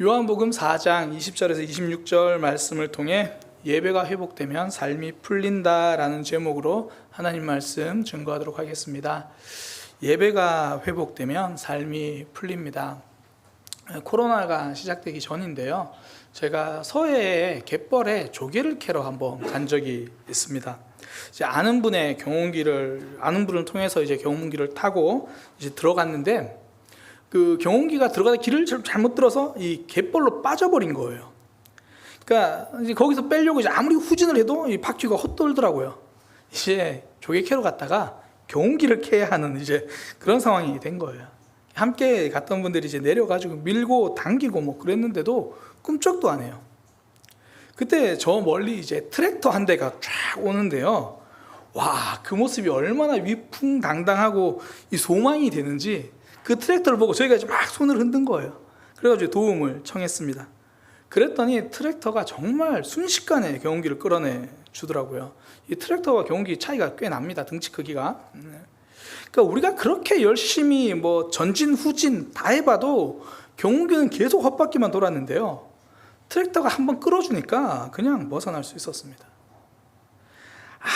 요한복음 4장 20절에서 26절 말씀을 통해 예배가 회복되면 삶이 풀린다라는 제목으로 하나님 말씀 증거하도록 하겠습니다. 예배가 회복되면 삶이 풀립니다. 코로나가 시작되기 전인데요, 제가 서해에 갯벌에 조개를 캐러 한번 간 적이 있습니다. 이제 아는 분을 통해서 이제 경운기를 타고 이제 들어갔는데, 그 경운기가 들어가다 길을 잘못 들어서 이 갯벌로 빠져버린 거예요. 그러니까 이제 거기서 빼려고 이제 아무리 후진을 해도 이 바퀴가 헛돌더라고요. 이제 조개 캐러 갔다가 경운기를 캐야 하는 이제 그런 상황이 된 거예요. 함께 갔던 분들이 이제 내려가지고 밀고 당기고 뭐 그랬는데도 꿈쩍도 안 해요. 그때 저 멀리 이제 트랙터 한 대가 쫙 오는데요, 와, 그 모습이 얼마나 위풍당당하고 이 소망이 되는지 그 트랙터를 보고 저희가 이제 막 손을 흔든 거예요. 그래가지고 도움을 청했습니다. 그랬더니 트랙터가 정말 순식간에 경운기를 끌어내 주더라고요. 이 트랙터와 경운기 차이가 꽤 납니다, 등치 크기가. 그러니까 우리가 그렇게 열심히 뭐 전진 후진 다 해봐도 경운기는 계속 헛바퀴만 돌았는데요, 트랙터가 한번 끌어주니까 그냥 벗어날 수 있었습니다.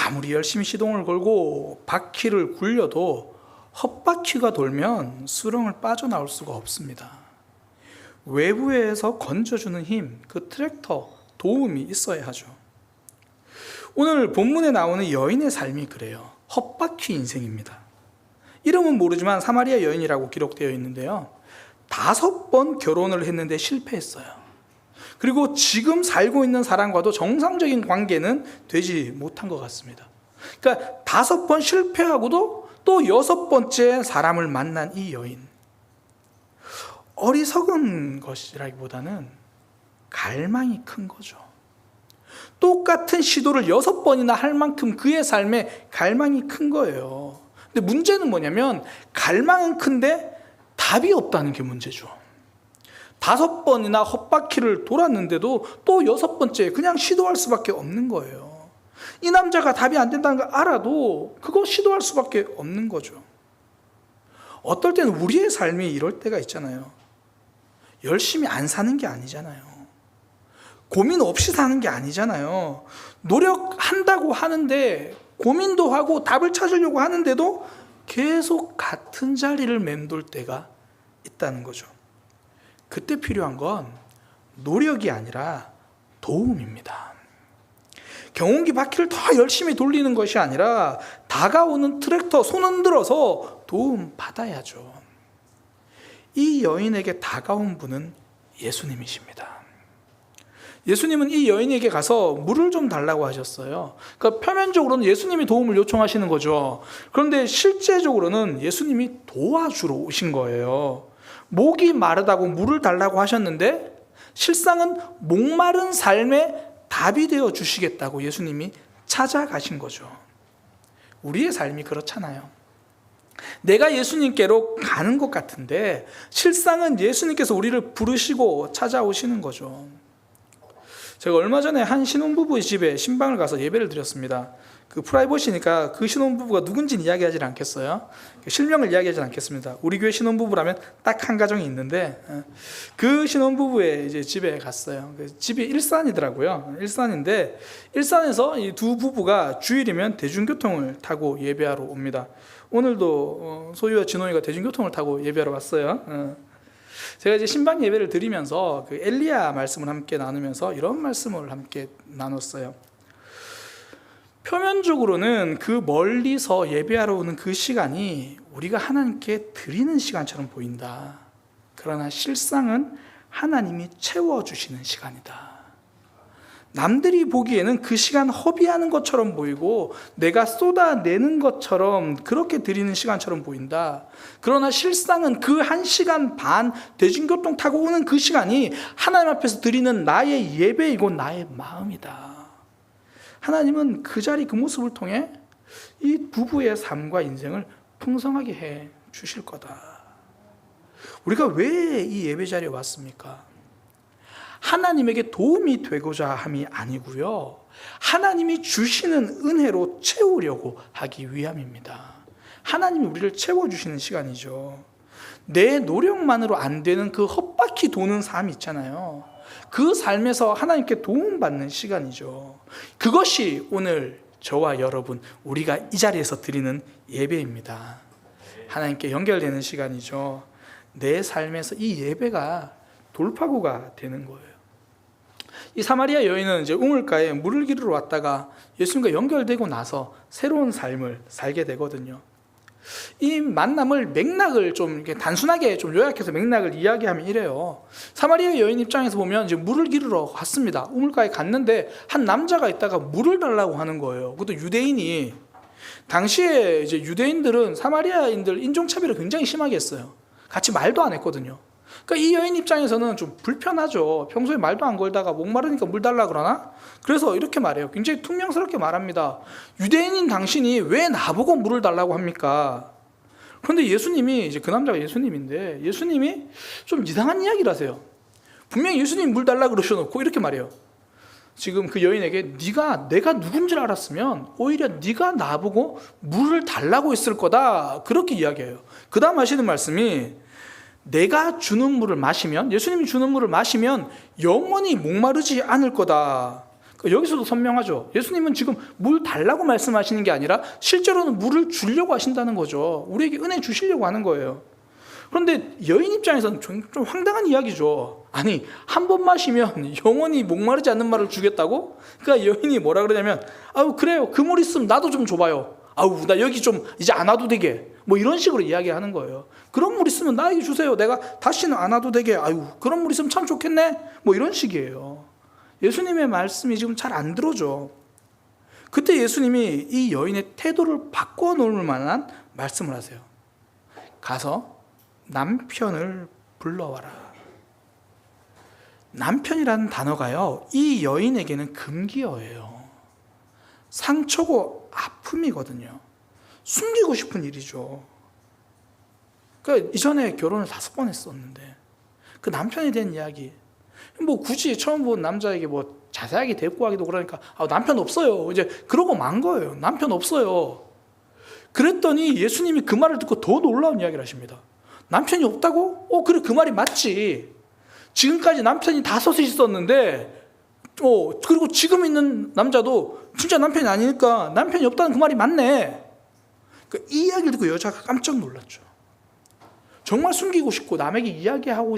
아무리 열심히 시동을 걸고 바퀴를 굴려도 헛바퀴가 돌면 수렁을 빠져나올 수가 없습니다. 외부에서 건져주는 힘, 그 트랙터 도움이 있어야 하죠. 오늘 본문에 나오는 여인의 삶이 그래요. 헛바퀴 인생입니다. 이름은 모르지만 사마리아 여인이라고 기록되어 있는데요, 5번 결혼을 했는데 실패했어요. 그리고 지금 살고 있는 사람과도 정상적인 관계는 되지 못한 것 같습니다. 그러니까 5번 실패하고도 또 6번째 사람을 만난 이 여인, 어리석은 것이라기보다는 갈망이 큰 거죠. 똑같은 시도를 6번이나 할 만큼 그의 삶에 갈망이 큰 거예요. 근데 문제는 뭐냐면 갈망은 큰데 답이 없다는 게 문제죠. 5번이나 헛바퀴를 돌았는데도 또 6번째 그냥 시도할 수밖에 없는 거예요. 이 남자가 답이 안 된다는 걸 알아도 그거 시도할 수밖에 없는 거죠. 어떨 때는 우리의 삶이 이럴 때가 있잖아요. 열심히 안 사는 게 아니잖아요. 고민 없이 사는 게 아니잖아요. 노력한다고 하는데, 고민도 하고 답을 찾으려고 하는데도 계속 같은 자리를 맴돌 때가 있다는 거죠. 그때 필요한 건 노력이 아니라 도움입니다. 경운기 바퀴를 더 열심히 돌리는 것이 아니라 다가오는 트랙터 손 흔들어서 도움 받아야죠. 이 여인에게 다가온 분은 예수님이십니다. 예수님은 이 여인에게 가서 물을 좀 달라고 하셨어요. 그러니까 표면적으로는 예수님이 도움을 요청하시는 거죠. 그런데 실제적으로는 예수님이 도와주러 오신 거예요. 목이 마르다고 물을 달라고 하셨는데 실상은 목마른 삶에 답이 되어 주시겠다고 예수님이 찾아가신 거죠. 우리의 삶이 그렇잖아요. 내가 예수님께로 가는 것 같은데 실상은 예수님께서 우리를 부르시고 찾아오시는 거죠. 제가 얼마 전에 한 신혼부부의 집에 신방을 가서 예배를 드렸습니다. 그 프라이버시니까 그 신혼부부가 누군지는 이야기하지 않겠어요. 실명을 이야기하지 않겠습니다. 우리 교회 신혼부부라면 딱 한 가정이 있는데, 그 신혼부부의 이제 집에 갔어요. 집이 일산이더라고요. 일산인데, 일산에서 이 두 부부가 주일이면 대중교통을 타고 예배하러 옵니다. 오늘도 소유와 진호이가 대중교통을 타고 예배하러 왔어요. 제가 이제 신방 예배를 드리면서 그 엘리야 말씀을 함께 나누면서 이런 말씀을 함께 나눴어요. 표면적으로는 그 멀리서 예배하러 오는 그 시간이 우리가 하나님께 드리는 시간처럼 보인다. 그러나 실상은 하나님이 채워주시는 시간이다. 남들이 보기에는 그 시간 허비하는 것처럼 보이고 내가 쏟아내는 것처럼 그렇게 드리는 시간처럼 보인다. 그러나 실상은 그 1시간 반 대중교통 타고 오는 그 시간이 하나님 앞에서 드리는 나의 예배이고 나의 마음이다. 하나님은 그 자리 그 모습을 통해 이 부부의 삶과 인생을 풍성하게 해 주실 거다. 우리가 왜 이 예배 자리에 왔습니까? 하나님에게 도움이 되고자 함이 아니고요, 하나님이 주시는 은혜로 채우려고 하기 위함입니다. 하나님이 우리를 채워주시는 시간이죠. 내 노력만으로 안 되는 그 헛바퀴 도는 삶 있잖아요. 그 삶에서 하나님께 도움받는 시간이죠. 그것이 오늘 저와 여러분, 우리가 이 자리에서 드리는 예배입니다. 하나님께 연결되는 시간이죠. 내 삶에서 이 예배가 돌파구가 되는 거예요. 이 사마리아 여인은 이제 우물가에 물을 기르러 왔다가 예수님과 연결되고 나서 새로운 삶을 살게 되거든요. 이 만남을 맥락을 좀 이렇게 단순하게 좀 요약해서 맥락을 이야기하면 이래요. 사마리아 여인 입장에서 보면 이제 물을 기르러 갔습니다. 우물가에 갔는데 한 남자가 있다가 물을 달라고 하는 거예요. 그것도 유대인이. 당시에 이제 유대인들은 사마리아인들 인종차별을 굉장히 심하게 했어요. 같이 말도 안 했거든요. 그러니까 이 여인 입장에서는 좀 불편하죠. 평소에 말도 안 걸다가 목마르니까 물 달라 그러나? 그래서 이렇게 말해요. 굉장히 퉁명스럽게 말합니다. 유대인인 당신이 왜 나보고 물을 달라고 합니까? 그런데 예수님이, 이제 그 남자가 예수님인데, 예수님이 좀 이상한 이야기를 하세요. 분명히 예수님이 물 달라 그러셔놓고 이렇게 말해요. 지금 그 여인에게 내가 누군지를 알았으면 오히려 네가 나보고 물을 달라고 했을 거다, 그렇게 이야기해요. 그 다음 하시는 말씀이, 내가 주는 물을 마시면, 예수님이 주는 물을 마시면 영원히 목마르지 않을 거다. 여기서도 선명하죠. 예수님은 지금 물 달라고 말씀하시는 게 아니라 실제로는 물을 주려고 하신다는 거죠. 우리에게 은혜 주시려고 하는 거예요. 그런데 여인 입장에서는 좀 황당한 이야기죠. 아니, 한 번 마시면 영원히 목마르지 않는 말을 주겠다고? 그러니까 여인이 뭐라 그러냐면, 아우 그래요, 그 물 있으면 나도 좀 줘봐요. 아우 나 여기 좀 이제 안 와도 되게, 뭐 이런 식으로 이야기하는 거예요. 그런 물 있으면 나에게 주세요. 내가 다시는 안 와도 되게. 아유, 그런 물 있으면 참 좋겠네. 뭐 이런 식이에요. 예수님의 말씀이 지금 잘 안 들어져. 그때 예수님이 이 여인의 태도를 바꿔 놓을 만한 말씀을 하세요. 가서 남편을 불러와라. 남편이라는 단어가요, 이 여인에게는 금기어예요. 상처고 아픔이거든요. 숨기고 싶은 일이죠. 그러니까 이전에 결혼을 5번 했었는데 그 남편에 대한 이야기, 뭐 굳이 처음 본 남자에게 뭐 자세하게 데리고 가기도 그러니까, 남편 없어요, 이제 그러고 만 거예요. 남편 없어요. 그랬더니 예수님이 그 말을 듣고 더 놀라운 이야기를 하십니다. 남편이 없다고? 그래, 그 말이 맞지. 지금까지 남편이 5이 있었는데, 그리고 지금 있는 남자도 진짜 남편이 아니니까 남편이 없다는 그 말이 맞네. 이 이야기를 듣고 여자가 깜짝 놀랐죠. 정말 숨기고 싶고 남에게 이야기하고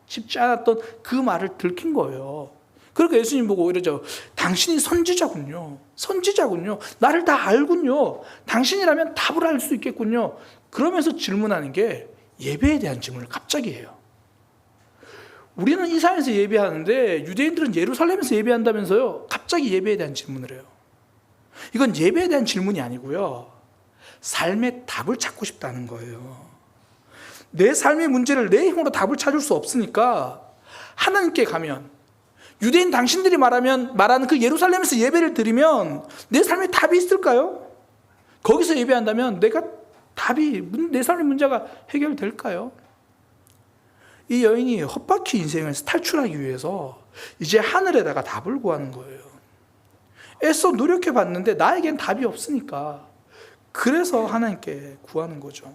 싶지 않았던 그 말을 들킨 거예요. 그러니까 예수님 보고 이러죠. 당신이 선지자군요. 선지자군요. 나를 다 알군요. 당신이라면 답을 알 수 있겠군요. 그러면서 질문하는 게 예배에 대한 질문을 갑자기 해요. 우리는 이스라엘에서 예배하는데 유대인들은 예루살렘에서 예배한다면서요. 갑자기 예배에 대한 질문을 해요. 이건 예배에 대한 질문이 아니고요, 삶의 답을 찾고 싶다는 거예요. 내 삶의 문제를 내 힘으로 답을 찾을 수 없으니까 하나님께 가면, 유대인 당신들이 말하는 그 예루살렘에서 예배를 드리면 내 삶에 답이 있을까요? 거기서 예배한다면 내 삶의 문제가 해결될까요? 이 여인이 헛바퀴 인생에서 탈출하기 위해서 이제 하늘에다가 답을 구하는 거예요. 애써 노력해 봤는데 나에겐 답이 없으니까, 그래서 하나님께 구하는 거죠.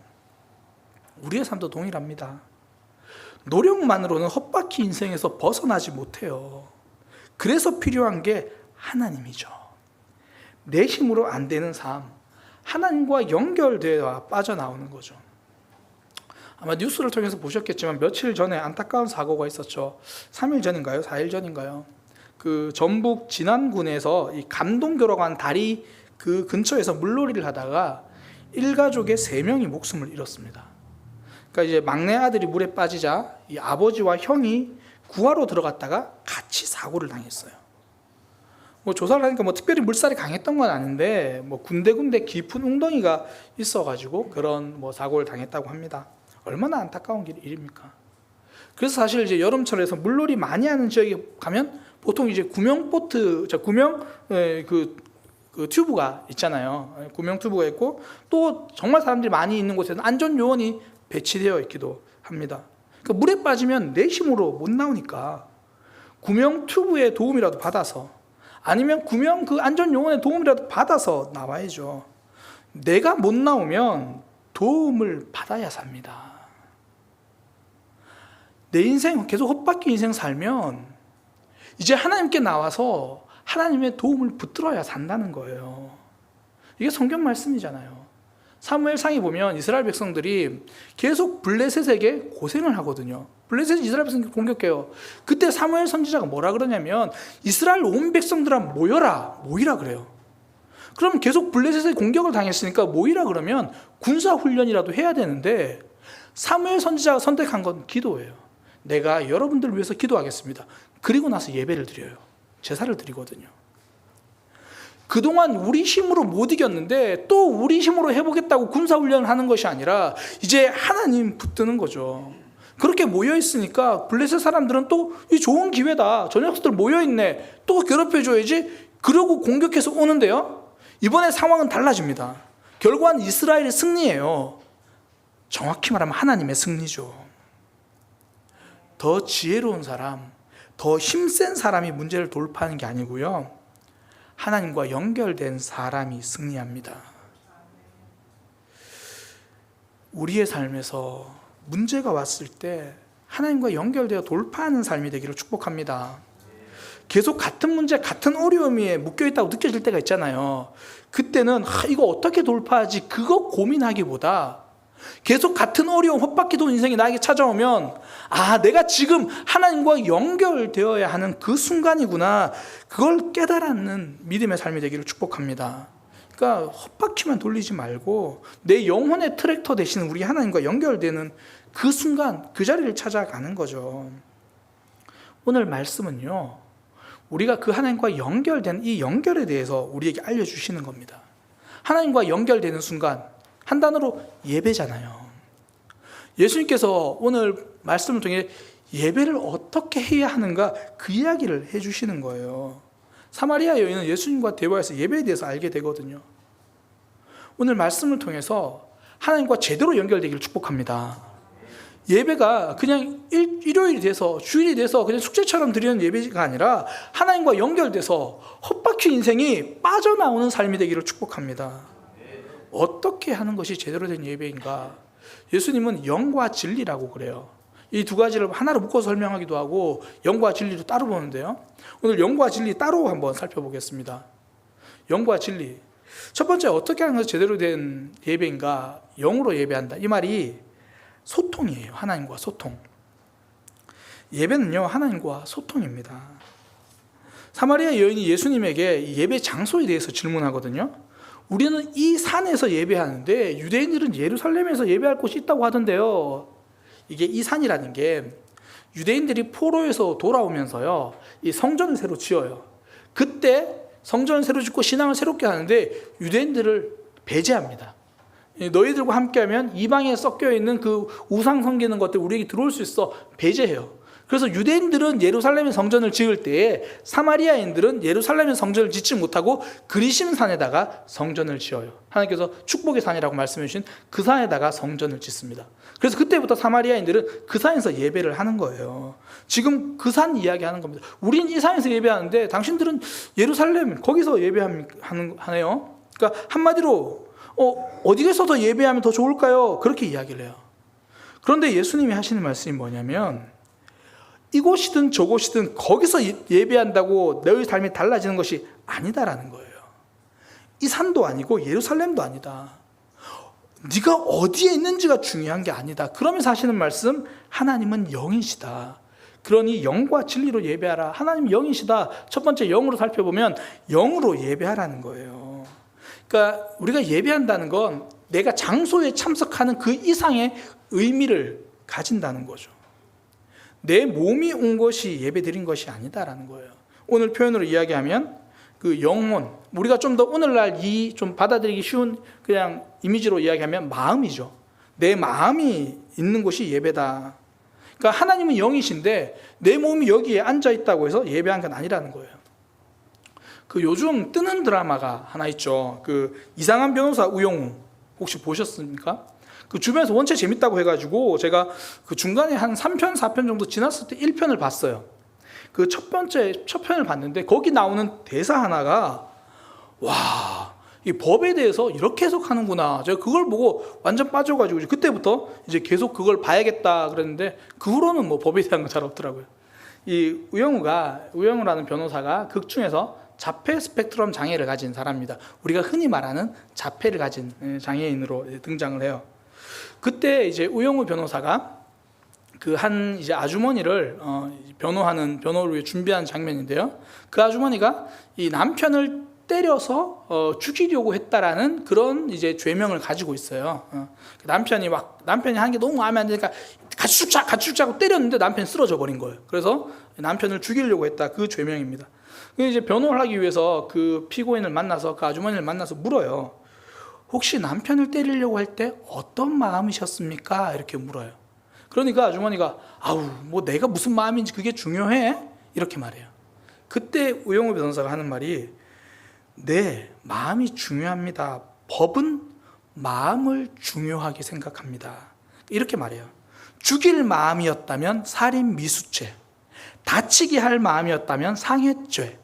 우리의 삶도 동일합니다. 노력만으로는 헛바퀴 인생에서 벗어나지 못해요. 그래서 필요한 게 하나님이죠. 내 힘으로 안 되는 삶, 하나님과 연결되어 빠져나오는 거죠. 아마 뉴스를 통해서 보셨겠지만 며칠 전에 안타까운 사고가 있었죠. 3일 전인가요? 4일 전인가요? 그 전북 진안군에서 이 감동교라고 한 다리 그 근처에서 물놀이를 하다가 일가족의 3명이 목숨을 잃었습니다. 그러니까 이제 막내 아들이 물에 빠지자 이 아버지와 형이 구하러 들어갔다가 같이 사고를 당했어요. 뭐 조사를 하니까 뭐 특별히 물살이 강했던 건 아닌데 뭐 군데군데 깊은 웅덩이가 있어가지고 그런 뭐 사고를 당했다고 합니다. 얼마나 안타까운 일입니까? 그래서 사실 이제 여름철에서 물놀이 많이 하는 지역에 가면 보통 이제 구명 그 튜브가 있잖아요. 구명 튜브가 있고 또 정말 사람들이 많이 있는 곳에는 안전 요원이 배치되어 있기도 합니다. 그러니까 물에 빠지면 내 힘으로 못 나오니까 구명 튜브의 도움이라도 받아서, 아니면 구명 그 안전 요원의 도움이라도 받아서 나와야죠. 내가 못 나오면 도움을 받아야 삽니다. 내 인생 계속 헛바퀴 인생 살면 이제 하나님께 나와서 하나님의 도움을 붙들어야 산다는 거예요. 이게 성경 말씀이잖아요. 사무엘상에 보면 이스라엘 백성들이 계속 블레셋에게 고생을 하거든요. 블레셋이 이스라엘 백성을 공격해요. 그때 사무엘 선지자가 뭐라 그러냐면 이스라엘 온 백성들아 모이라 그래요. 그럼 계속 블레셋의 공격을 당했으니까 모이라 그러면 군사훈련이라도 해야 되는데 사무엘 선지자가 선택한 건 기도예요. 내가 여러분들을 위해서 기도하겠습니다. 그리고 나서 예배를 드려요. 제사를 드리거든요. 그동안 우리 힘으로 못 이겼는데 또 우리 힘으로 해보겠다고 군사훈련을 하는 것이 아니라 이제 하나님 붙드는 거죠. 그렇게 모여있으니까 블레셋 사람들은 또 이 좋은 기회다. 저 녀석들 모여있네. 또 괴롭혀줘야지. 그러고 공격해서 오는데요. 이번에 상황은 달라집니다. 결과는 이스라엘의 승리예요. 정확히 말하면 하나님의 승리죠. 더 지혜로운 사람, 더 힘센 사람이 문제를 돌파하는 게 아니고요. 하나님과 연결된 사람이 승리합니다. 우리의 삶에서 문제가 왔을 때 하나님과 연결되어 돌파하는 삶이 되기를 축복합니다. 계속 같은 문제, 같은 어려움에 묶여있다고 느껴질 때가 있잖아요. 그때는 이거 어떻게 돌파하지? 그거 고민하기보다 계속 같은 어려움, 헛바퀴 도는 인생이 나에게 찾아오면 내가 지금 하나님과 연결되어야 하는 그 순간이구나. 그걸 깨달는 믿음의 삶이 되기를 축복합니다. 그러니까 헛바퀴만 돌리지 말고 내 영혼의 트랙터 대신 우리 하나님과 연결되는 그 순간, 그 자리를 찾아가는 거죠. 오늘 말씀은요, 우리가 그 하나님과 연결된 이 연결에 대해서 우리에게 알려주시는 겁니다. 하나님과 연결되는 순간, 한 단어로 예배잖아요. 예수님께서 오늘 말씀을 통해 예배를 어떻게 해야 하는가 그 이야기를 해주시는 거예요. 사마리아 여인은 예수님과 대화해서 예배에 대해서 알게 되거든요. 오늘 말씀을 통해서 하나님과 제대로 연결되기를 축복합니다. 예배가 그냥 일요일이 돼서 주일이 돼서 그냥 숙제처럼 드리는 예배가 아니라 하나님과 연결돼서 헛바퀴 인생이 빠져나오는 삶이 되기를 축복합니다. 어떻게 하는 것이 제대로 된 예배인가? 예수님은 영과 진리라고 그래요. 이 두 가지를 하나로 묶어서 설명하기도 하고 영과 진리도 따로 보는데요. 오늘 영과 진리 따로 한번 살펴보겠습니다. 영과 진리. 첫 번째, 어떻게 하는 것이 제대로 된 예배인가? 영으로 예배한다. 이 말이 소통이에요. 하나님과 소통. 예배는요, 하나님과 소통입니다. 사마리아 여인이 예수님에게 예배 장소에 대해서 질문하거든요. 우리는 이 산에서 예배하는데 유대인들은 예루살렘에서 예배할 곳이 있다고 하던데요. 이게 이 산이라는 게 유대인들이 포로에서 돌아오면서요, 이 성전을 새로 지어요. 그때 성전을 새로 짓고 신앙을 새롭게 하는데 유대인들을 배제합니다. 너희들과 함께하면 이방에 섞여 있는 그 우상 섬기는 것들 우리에게 들어올 수 있어. 배제해요. 그래서 유대인들은 예루살렘의 성전을 지을 때에 사마리아인들은 예루살렘의 성전을 짓지 못하고 그리심 산에다가 성전을 지어요. 하나님께서 축복의 산이라고 말씀해 주신 그 산에다가 성전을 짓습니다. 그래서 그때부터 사마리아인들은 그 산에서 예배를 하는 거예요. 지금 그 산 이야기하는 겁니다. 우린 이 산에서 예배하는데 당신들은 예루살렘 거기서 예배하네요. 그러니까 한마디로 어디에서 더 예배하면 더 좋을까요? 그렇게 이야기를 해요. 그런데 예수님이 하시는 말씀이 뭐냐면 이곳이든 저곳이든 거기서 예배한다고 너희 삶이 달라지는 것이 아니다라는 거예요. 이 산도 아니고 예루살렘도 아니다. 네가 어디에 있는지가 중요한 게 아니다. 그러면서 하시는 말씀, 하나님은 영이시다. 그러니 영과 진리로 예배하라. 하나님 영이시다. 첫 번째 영으로 살펴보면 영으로 예배하라는 거예요. 그러니까 우리가 예배한다는 건 내가 장소에 참석하는 그 이상의 의미를 가진다는 거죠. 내 몸이 온 것이 예배드린 것이 아니다라는 거예요. 오늘 표현으로 이야기하면 그 영혼, 우리가 좀 더 오늘날 이 좀 받아들이기 쉬운 그냥 이미지로 이야기하면 마음이죠. 내 마음이 있는 곳이 예배다. 그러니까 하나님은 영이신데 내 몸이 여기에 앉아 있다고 해서 예배한 건 아니라는 거예요. 그 요즘 뜨는 드라마가 하나 있죠. 그 이상한 변호사 우영우 혹시 보셨습니까? 그 주변에서 원체 재밌다고 해가지고 제가 그 중간에 한 3편, 4편 정도 지났을 때 1편을 봤어요. 그 첫 편을 봤는데 거기 나오는 대사 하나가 와, 이 법에 대해서 이렇게 해석하는구나. 제가 그걸 보고 완전 빠져가지고 그때부터 이제 계속 그걸 봐야겠다 그랬는데 그 후로는 뭐 법에 대한 건 잘 없더라고요. 이 우영우라는 변호사가 극 중에서 자폐 스펙트럼 장애를 가진 사람입니다. 우리가 흔히 말하는 자폐를 가진 장애인으로 등장을 해요. 그때 이제 우영우 변호사가 그 한 이제 아주머니를 변호를 위해 준비한 장면인데요. 그 아주머니가 이 남편을 때려서 죽이려고 했다라는 그런 이제 죄명을 가지고 있어요. 남편이 하는 게 너무 마음에 안 드니까 같이 죽자고 때렸는데 남편이 쓰러져 버린 거예요. 그래서 남편을 죽이려고 했다, 그 죄명입니다. 이제 변호를 하기 위해서 그 피고인을 만나서 그 아주머니를 만나서 물어요. 혹시 남편을 때리려고 할 때 어떤 마음이셨습니까? 이렇게 물어요. 그러니까 아주머니가 뭐 내가 무슨 마음인지 그게 중요해? 이렇게 말해요. 그때 우영우 변호사가 하는 말이 네, 마음이 중요합니다. 법은 마음을 중요하게 생각합니다. 이렇게 말해요. 죽일 마음이었다면 살인 미수죄, 다치게 할 마음이었다면 상해죄,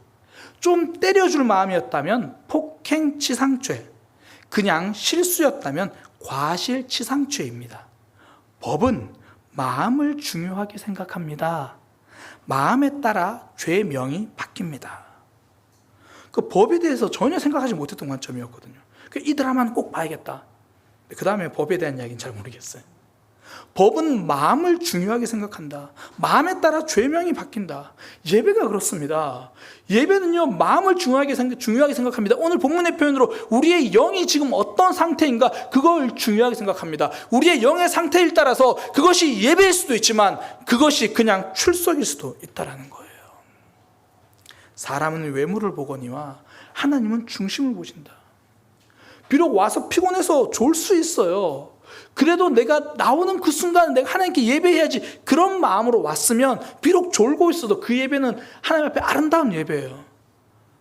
좀 때려줄 마음이었다면 폭행치상죄, 그냥 실수였다면 과실치상죄입니다. 법은 마음을 중요하게 생각합니다. 마음에 따라 죄명이 바뀝니다. 그 법에 대해서 전혀 생각하지 못했던 관점이었거든요. 이 드라마는 꼭 봐야겠다. 그 다음에 법에 대한 이야기는 잘 모르겠어요. 법은 마음을 중요하게 생각한다. 마음에 따라 죄명이 바뀐다. 예배가 그렇습니다. 예배는요, 마음을 중요하게 생각합니다. 오늘 본문의 표현으로 우리의 영이 지금 어떤 상태인가, 그걸 중요하게 생각합니다. 우리의 영의 상태에 따라서 그것이 예배일 수도 있지만 그것이 그냥 출석일 수도 있다라는 거예요. 사람은 외모를 보거니와 하나님은 중심을 보신다. 비록 와서 피곤해서 졸 수 있어요. 그래도 내가 나오는 그 순간 내가 하나님께 예배해야지, 그런 마음으로 왔으면 비록 졸고 있어도 그 예배는 하나님 앞에 아름다운 예배예요.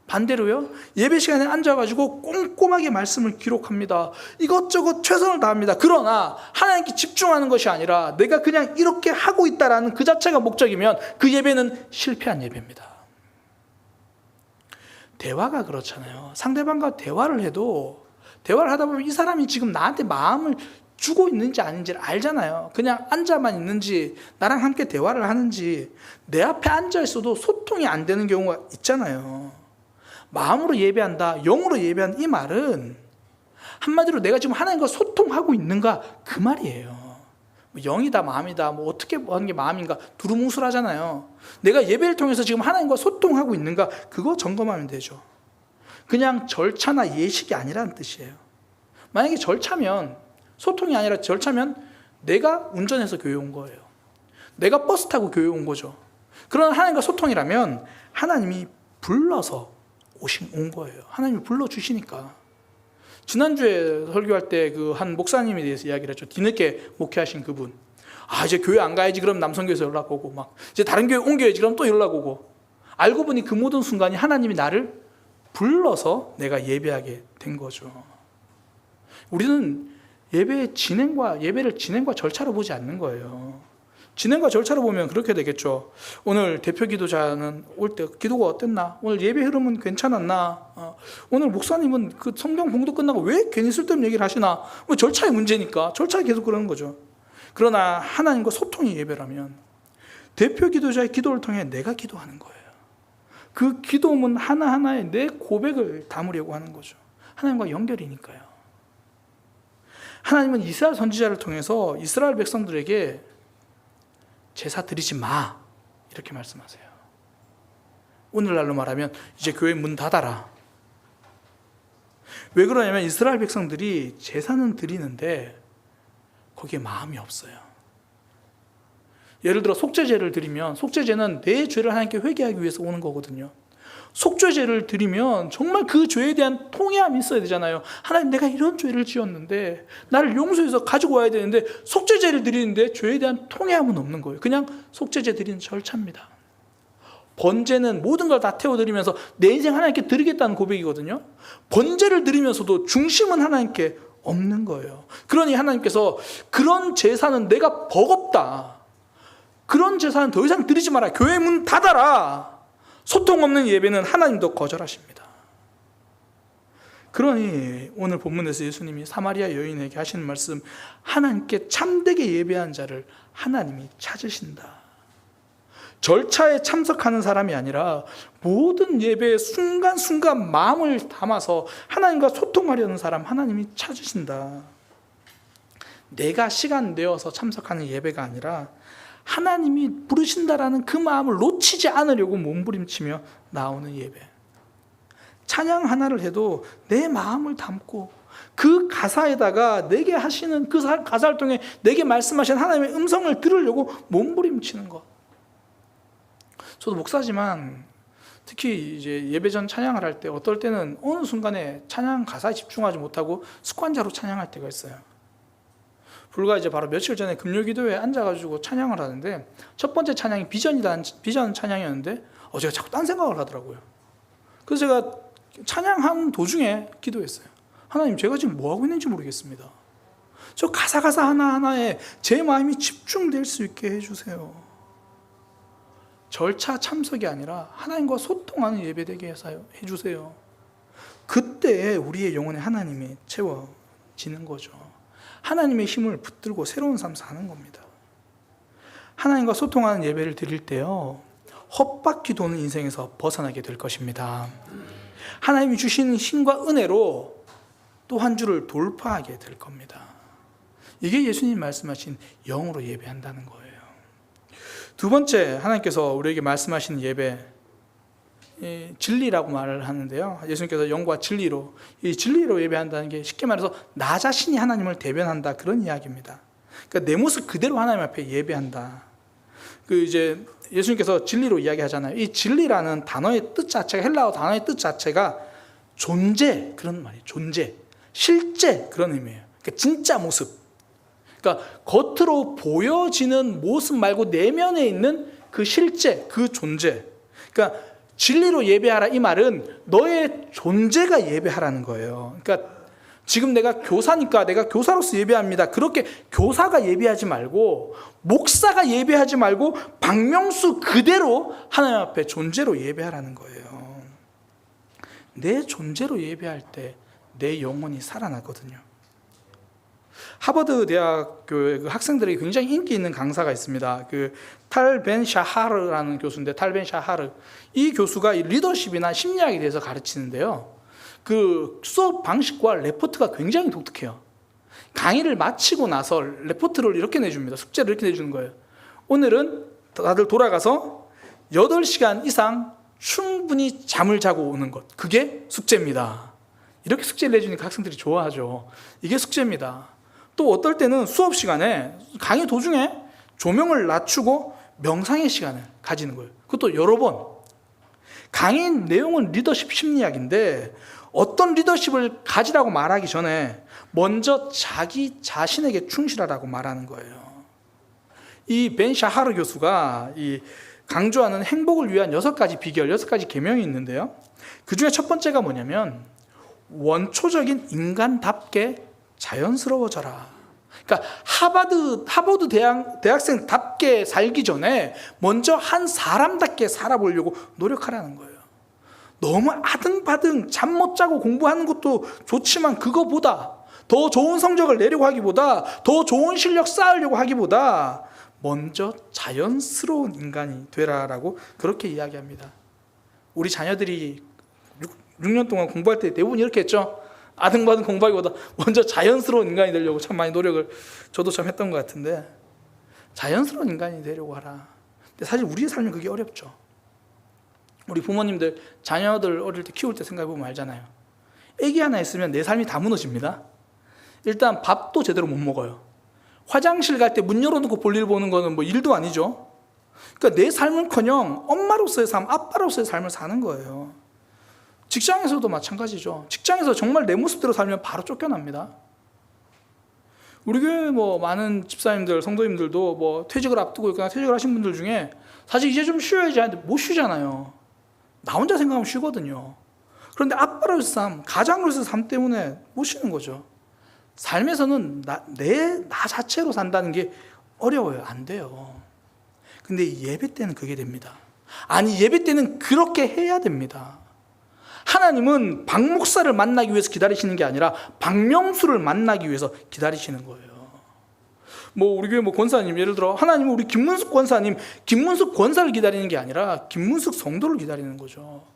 반대로요, 예배 시간에 앉아가지고 꼼꼼하게 말씀을 기록합니다. 이것저것 최선을 다합니다. 그러나 하나님께 집중하는 것이 아니라 내가 그냥 이렇게 하고 있다라는 그 자체가 목적이면 그 예배는 실패한 예배입니다. 대화가 그렇잖아요. 상대방과 대화를 해도 대화를 하다 보면 이 사람이 지금 나한테 마음을 주고 있는지 아닌지를 알잖아요. 그냥 앉아만 있는지 나랑 함께 대화를 하는지, 내 앞에 앉아 있어도 소통이 안 되는 경우가 있잖아요. 마음으로 예배한다, 영으로 예배한다, 이 말은 한마디로 내가 지금 하나님과 소통하고 있는가, 그 말이에요. 영이다 마음이다 뭐 어떻게 하는 게 마음인가 두루뭉술하잖아요. 내가 예배를 통해서 지금 하나님과 소통하고 있는가, 그거 점검하면 되죠. 그냥 절차나 예식이 아니라는 뜻이에요. 만약에 소통이 아니라 절차면 내가 운전해서 교회 온 거예요. 내가 버스 타고 교회 온 거죠. 그런 하나님과 소통이라면 하나님이 불러서 온 거예요. 하나님이 불러주시니까. 지난주에 설교할 때 그 한 목사님에 대해서 이야기를 했죠. 뒤늦게 목회하신 그분. 이제 교회 안 가야지, 그럼 남성교회에서 연락 오고, 이제 다른 교회 옮겨야지, 그럼 또 연락 오고. 알고 보니 그 모든 순간이 하나님이 나를 불러서 내가 예배하게 된 거죠. 우리는 예배를 진행과 절차로 보지 않는 거예요. 진행과 절차로 보면 그렇게 되겠죠. 오늘 대표 기도자는 올 때 기도가 어땠나? 오늘 예배 흐름은 괜찮았나? 오늘 목사님은 그 성경 봉독 끝나고 왜 괜히 쓸데없는 얘기를 하시나? 뭐 절차의 문제니까 절차에 계속 그러는 거죠. 그러나 하나님과 소통이 예배라면 대표 기도자의 기도를 통해 내가 기도하는 거예요. 그 기도문 하나하나에 내 고백을 담으려고 하는 거죠. 하나님과 연결이니까요. 하나님은 이스라엘 선지자를 통해서 이스라엘 백성들에게 제사 드리지 마, 이렇게 말씀하세요. 오늘날로 말하면 이제 교회 문 닫아라. 왜 그러냐면 이스라엘 백성들이 제사는 드리는데 거기에 마음이 없어요. 예를 들어 속죄제를 드리면, 속죄제는 내 죄를 하나님께 회개하기 위해서 오는 거거든요. 속죄제를 드리면 정말 그 죄에 대한 통회함이 있어야 되잖아요. 하나님, 내가 이런 죄를 지었는데 나를 용서해서 가지고 와야 되는데 속죄제를 드리는데 죄에 대한 통회함은 없는 거예요. 그냥 속죄제 드리는 절차입니다. 번제는 모든 걸 다 태워드리면서 내 인생 하나님께 드리겠다는 고백이거든요. 번제를 드리면서도 중심은 하나님께 없는 거예요. 그러니 하나님께서 그런 제사는 내가 버겁다, 그런 제사는 더 이상 드리지 마라, 교회 문 닫아라. 소통 없는 예배는 하나님도 거절하십니다. 그러니 오늘 본문에서 예수님이 사마리아 여인에게 하시는 말씀, 하나님께 참되게 예배한 자를 하나님이 찾으신다. 절차에 참석하는 사람이 아니라 모든 예배의 순간순간 마음을 담아서 하나님과 소통하려는 사람 하나님이 찾으신다. 내가 시간 내어서 참석하는 예배가 아니라 하나님이 부르신다라는 그 마음을 놓치지 않으려고 몸부림치며 나오는 예배. 찬양 하나를 해도 내 마음을 담고 그 가사에다가 내게 하시는 그 가사를 통해 내게 말씀하신 하나님의 음성을 들으려고 몸부림치는 것. 저도 목사지만 특히 이제 예배 전 찬양을 할 때 어떨 때는 어느 순간에 찬양 가사에 집중하지 못하고 습관자로 찬양할 때가 있어요. 불과 이제 바로 며칠 전에 금요기도회에 앉아가지고 찬양을 하는데 첫 번째 찬양이 비전 찬양이었는데 제가 자꾸 딴 생각을 하더라고요. 그래서 제가 찬양하는 도중에 기도했어요. 하나님, 제가 지금 뭐 하고 있는지 모르겠습니다. 저 가사 하나하나에 제 마음이 집중될 수 있게 해주세요. 절차 참석이 아니라 하나님과 소통하는 예배되게 해주세요. 그때 우리의 영혼에 하나님이 채워지는 거죠. 하나님의 힘을 붙들고 새로운 삶 사는 겁니다. 하나님과 소통하는 예배를 드릴 때요, 헛바퀴 도는 인생에서 벗어나게 될 것입니다. 하나님이 주시는 힘과 은혜로 또 한 주를 돌파하게 될 겁니다. 이게 예수님 말씀하신 영으로 예배한다는 거예요. 두 번째, 하나님께서 우리에게 말씀하시는 예배, 진리라고 말을 하는데요. 예수님께서 영과 진리로, 이 진리로 예배한다는 게 쉽게 말해서 나 자신이 하나님을 대변한다, 그런 이야기입니다. 그러니까 내 모습 그대로 하나님 앞에 예배한다. 이제 예수님께서 진리로 이야기하잖아요. 이 진리라는 단어의 뜻 자체가, 헬라어 단어의 뜻 자체가 존재, 그런 말이에요. 존재, 실제, 그런 의미예요. 그러니까 진짜 모습. 그러니까 겉으로 보여지는 모습 말고 내면에 있는 그 실제, 그 존재. 그러니까 진리로 예배하라, 이 말은 너의 존재가 예배하라는 거예요. 그러니까 지금 내가 교사니까 내가 교사로서 예배합니다. 그렇게 교사가 예배하지 말고, 목사가 예배하지 말고 박명수 그대로 하나님 앞에 존재로 예배하라는 거예요. 내 존재로 예배할 때 내 영혼이 살아나거든요. 하버드 대학교 학생들에게 굉장히 인기 있는 강사가 있습니다. 탈 벤 샤하르라는 교수인데, 탈 벤 샤하르, 이 교수가 리더십이나 심리학에 대해서 가르치는데요, 그 수업 방식과 레포트가 굉장히 독특해요. 강의를 마치고 나서 레포트를 이렇게 내줍니다. 숙제를 이렇게 내주는 거예요. 오늘은 다들 돌아가서 8시간 이상 충분히 잠을 자고 오는 것, 그게 숙제입니다. 이렇게 숙제를 내주니까 학생들이 좋아하죠. 이게 숙제입니다. 또 어떨 때는 수업 시간에, 강의 도중에 조명을 낮추고 명상의 시간을 가지는 거예요. 그것도 여러 번. 강의 내용은 리더십 심리학인데 어떤 리더십을 가지라고 말하기 전에 먼저 자기 자신에게 충실하라고 말하는 거예요. 이 벤 샤하르 교수가 강조하는 행복을 위한 6가지 비결, 6가지 계명이 있는데요, 그 중에 첫 번째가 뭐냐면 원초적인 인간답게 자연스러워져라. 그러니까 하버드 대학생답게 살기 전에 먼저 한 사람답게 살아보려고 노력하라는 거예요. 너무 아등바등 잠 못 자고 공부하는 것도 좋지만 그거보다 더 좋은 성적을 내려고 하기보다, 더 좋은 실력 쌓으려고 하기보다 먼저 자연스러운 인간이 되라라고 그렇게 이야기합니다. 우리 자녀들이 6년 동안 공부할 때 대부분 이렇게 했죠. 아등바등 공부하기보다 먼저 자연스러운 인간이 되려고 참 많이 노력을 저도 참 했던 것 같은데, 자연스러운 인간이 되려고 하라. 근데 사실 우리의 삶은 그게 어렵죠. 우리 부모님들 자녀들 어릴 때 키울 때 생각해보면 알잖아요. 애기 하나 있으면 내 삶이 다 무너집니다. 일단 밥도 제대로 못 먹어요. 화장실 갈 때 문 열어놓고 볼일 보는 거는 뭐 일도 아니죠. 그러니까 내 삶은커녕 엄마로서의 삶, 아빠로서의 삶을 사는 거예요. 직장에서도 마찬가지죠. 직장에서 정말 내 모습대로 살면 바로 쫓겨납니다. 우리 교회 많은 집사님들, 성도님들도 퇴직을 앞두고 있거나 퇴직을 하신 분들 중에 사실 이제 좀 쉬어야지 하는데 못 쉬잖아요. 나 혼자 생각하면 쉬거든요. 그런데 아빠로서의 삶, 가장으로서의 삶 때문에 못 쉬는 거죠. 삶에서는 나 자체로 산다는 게 어려워요. 안 돼요. 근데 예배 때는 그게 됩니다. 아니, 예배 때는 그렇게 해야 됩니다. 하나님은 박 목사를 만나기 위해서 기다리시는 게 아니라 박명수를 만나기 위해서 기다리시는 거예요. 우리 교회 권사님, 예를 들어 하나님은 우리 김문숙 권사님, 김문숙 권사를 기다리는 게 아니라 김문숙 성도를 기다리는 거죠.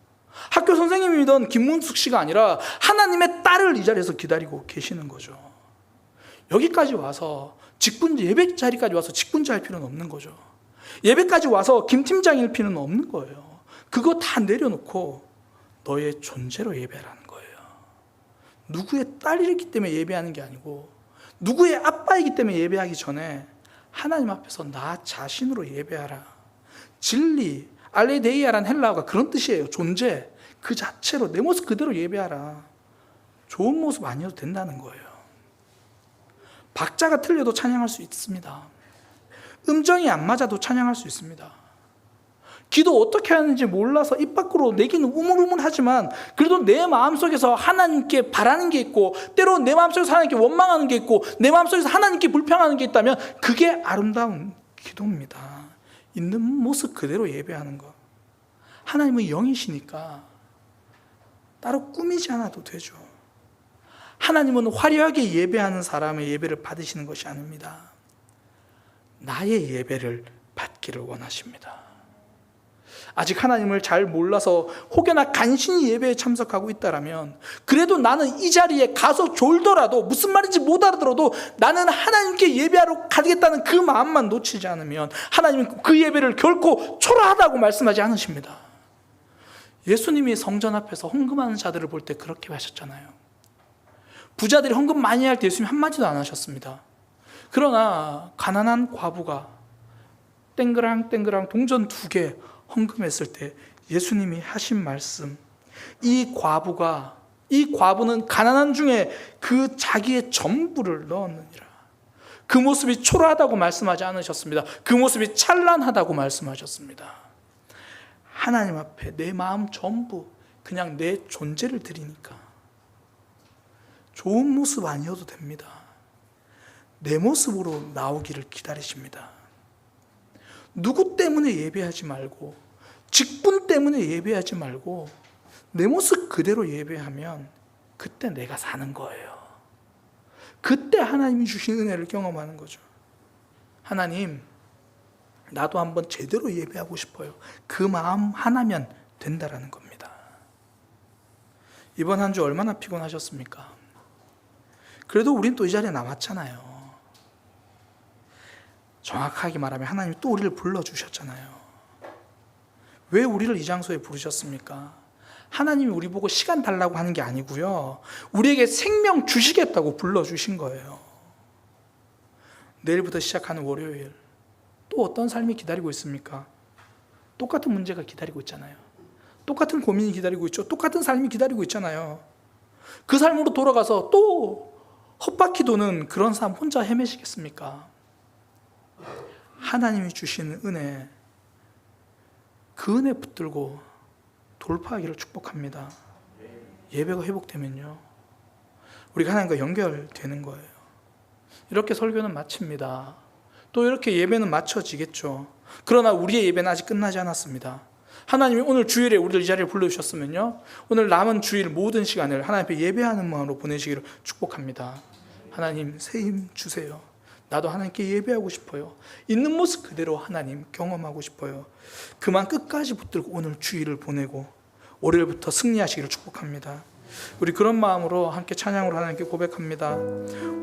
학교 선생님이던 김문숙 씨가 아니라 하나님의 딸을 이 자리에서 기다리고 계시는 거죠. 여기까지 와서 예배 자리까지 와서 직분자할 필요는 없는 거죠. 예배까지 와서 김 팀장일 필요는 없는 거예요. 그거 다 내려놓고 너의 존재로 예배하라는 거예요. 누구의 딸이기 때문에 예배하는 게 아니고 누구의 아빠이기 때문에 예배하기 전에 하나님 앞에서 나 자신으로 예배하라. 진리, 알레데이아란 헬라어가 그런 뜻이에요. 존재, 그 자체로 내 모습 그대로 예배하라. 좋은 모습 아니어도 된다는 거예요. 박자가 틀려도 찬양할 수 있습니다. 음정이 안 맞아도 찬양할 수 있습니다. 기도 어떻게 하는지 몰라서 입 밖으로 내기는 우물우물하지만 그래도 내 마음속에서 하나님께 바라는 게 있고 때로 내 마음속에서 하나님께 원망하는 게 있고 내 마음속에서 하나님께 불평하는 게 있다면 그게 아름다운 기도입니다. 있는 모습 그대로 예배하는 것. 하나님은 영이시니까 따로 꾸미지 않아도 되죠. 하나님은 화려하게 예배하는 사람의 예배를 받으시는 것이 아닙니다. 나의 예배를 받기를 원하십니다. 아직 하나님을 잘 몰라서 혹여나 간신히 예배에 참석하고 있다라면 그래도 나는 이 자리에 가서 졸더라도 무슨 말인지 못 알아들어도 나는 하나님께 예배하러 가겠다는 그 마음만 놓치지 않으면 하나님은 그 예배를 결코 초라하다고 말씀하지 않으십니다. 예수님이 성전 앞에서 헌금하는 자들을 볼 때 그렇게 하셨잖아요. 부자들이 헌금 많이 할 때 예수님 한마디도 안 하셨습니다. 그러나 가난한 과부가 땡그랑 동전 2개 헌금했을 때 예수님이 하신 말씀, 이 과부는 가난한 중에 그 자기의 전부를 넣었느니라. 그 모습이 초라하다고 말씀하지 않으셨습니다. 그 모습이 찬란하다고 말씀하셨습니다. 하나님 앞에 내 마음 전부 그냥 내 존재를 드리니까 좋은 모습 아니어도 됩니다. 내 모습으로 나오기를 기다리십니다. 누구 때문에 예배하지 말고 직분 때문에 예배하지 말고 내 모습 그대로 예배하면 그때 내가 사는 거예요. 그때 하나님이 주신 은혜를 경험하는 거죠. 하나님, 나도 한번 제대로 예배하고 싶어요. 그 마음 하나면 된다라는 겁니다. 이번 한 주 얼마나 피곤하셨습니까? 그래도 우린 또 이 자리에 남았잖아요. 정확하게 말하면 하나님이 또 우리를 불러주셨잖아요. 왜 우리를 이 장소에 부르셨습니까? 하나님이 우리 보고 시간 달라고 하는 게 아니고요. 우리에게 생명 주시겠다고 불러주신 거예요. 내일부터 시작하는 월요일 또 어떤 삶이 기다리고 있습니까? 똑같은 문제가 기다리고 있잖아요. 똑같은 고민이 기다리고 있죠. 똑같은 삶이 기다리고 있잖아요. 그 삶으로 돌아가서 또 헛바퀴 도는 그런 삶 혼자 헤매시겠습니까? 하나님이 주신 은혜, 그 은혜 붙들고 돌파하기를 축복합니다. 예배가 회복되면요, 우리가 하나님과 연결되는 거예요. 이렇게 설교는 마칩니다. 또 이렇게 예배는 마쳐지겠죠. 그러나 우리의 예배는 아직 끝나지 않았습니다. 하나님이 오늘 주일에 우리를 이 자리에 불러주셨으면요, 오늘 남은 주일 모든 시간을 하나님 앞에 예배하는 마음으로 보내시기를 축복합니다. 하나님 새 힘 주세요. 나도 하나님께 예배하고 싶어요. 있는 모습 그대로 하나님 경험하고 싶어요. 그만 끝까지 붙들고 오늘 주일을 보내고 월요일부터 승리하시기를 축복합니다. 우리 그런 마음으로 함께 찬양으로 하나님께 고백합니다.